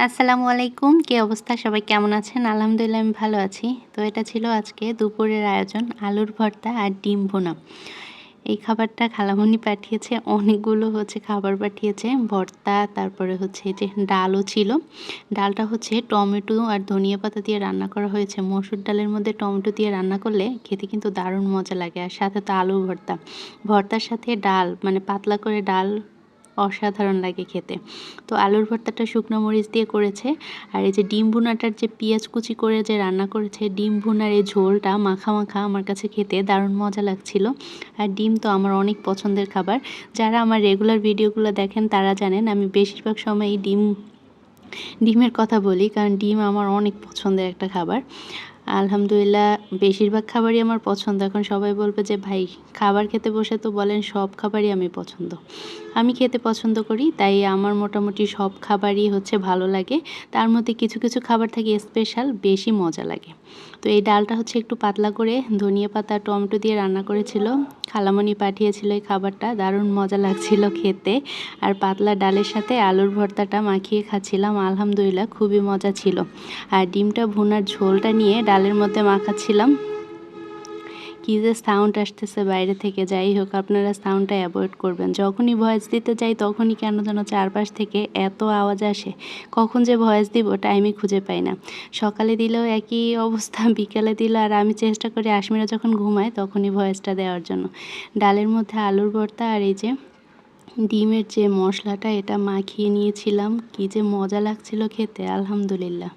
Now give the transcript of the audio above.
আসসালামু আলাইকুম। কি অবস্থা? সবাই কেমন আছেন? আলহামদুলিল্লাহ আমি ভালো আছি। তো এটা ছিল আজকে দুপুরের আয়োজন আলুর ভর্তা আর ডিম ভুনা। এই খাবারটা খালামণি পাঠিয়েছে। অনেকগুলো খাবার পাঠিয়েছে। ভর্তা তারপরে এই যে ডালও ছিল। ডালটা টমেটো আর ধনিয়া পাতা দিয়ে রান্না করা হয়েছে। মসুর ডালের মধ্যে টমেটো দিয়ে রান্না করলে খেতে কিন্তু দারুণ মজা লাগে। আর সাথে তো আলুর ভর্তা। ভর্তার সাথে ডাল মানে পাতলা করে ডাল অসাধারণ লাগে খেতে। তো আলুর ভর্তাটা শুকনো মরিচ দিয়ে করেছে। আর এই যে ডিম ভুনাটার যে পেঁয়াজ কুচি করে যে রান্না করেছে, ডিম ভুনার এই ঝোলটা মাখা, মাখা আমার কাছে খেতে দারুণ মজা লাগছিল। আর ডিম তো আমার অনেক পছন্দের খাবার। যারা আমার রেগুলার ভিডিওগুলো দেখেন তারা জানেন আমি বেশিরভাগ সময়ই ডিমের কথা বলি, কারণ ডিম আমার অনেক পছন্দের একটা খাবার। আলহামদুলিল্লাহ বেশিরভাগ খাবারই আমার পছন্দ। এখন সবাই বলবে যে ভাই খাবার খেতে বসে তো বলেন সব খাবারই আমি পছন্দ। আমি খেতে পছন্দ করি, তাই আমার মোটামুটি সব খাবারই ভালো লাগে। তার মধ্যে কিছু, কিছু খাবার থাকে স্পেশাল বেশি মজা লাগে। তো এই ডালটা একটু পাতলা করে ধনিয়া পাতা টমেটো দিয়ে রান্না করেছিল। খালামণি পাঠিয়েছিল এই খাবারটা, দারুণ মজা লাগছিল খেতে। আর পাতলা ডালের সাথে আলুর ভর্তাটা মাখিয়ে খাচ্ছিলাম। আলহামদুলিল্লাহ খুবই মজা ছিল। আর ডিমটা ভুনার ঝোলটা নিয়ে ডালের মধ্যে মাখাচ্ছিলাম। কী যে সাউন্ড আসতেছে বাইরে থেকে, যাই হোক আপনারা সাউন্ডটা অ্যাভয়েড করবেন। যখনই ভয়েস দিতে যাই তখনই কেন যেন চারপাশ থেকে এত আওয়াজ আসে, কখন যে ভয়েস দিব টাইমই খুঁজে পাই না। সকালে দিলেও একই অবস্থা, বিকালে দিলে, আর আমি চেষ্টা করি আশমিরা যখন ঘুমায় তখনই ভয়েসটা দেওয়ার জন্য। ডালের মধ্যে আলুর ভর্তা আর এই যে ডিমের যে মশলাটা এটা মাখিয়ে নিয়েছিলাম, কী যে মজা লাগছিল খেতে, আলহামদুলিল্লাহ।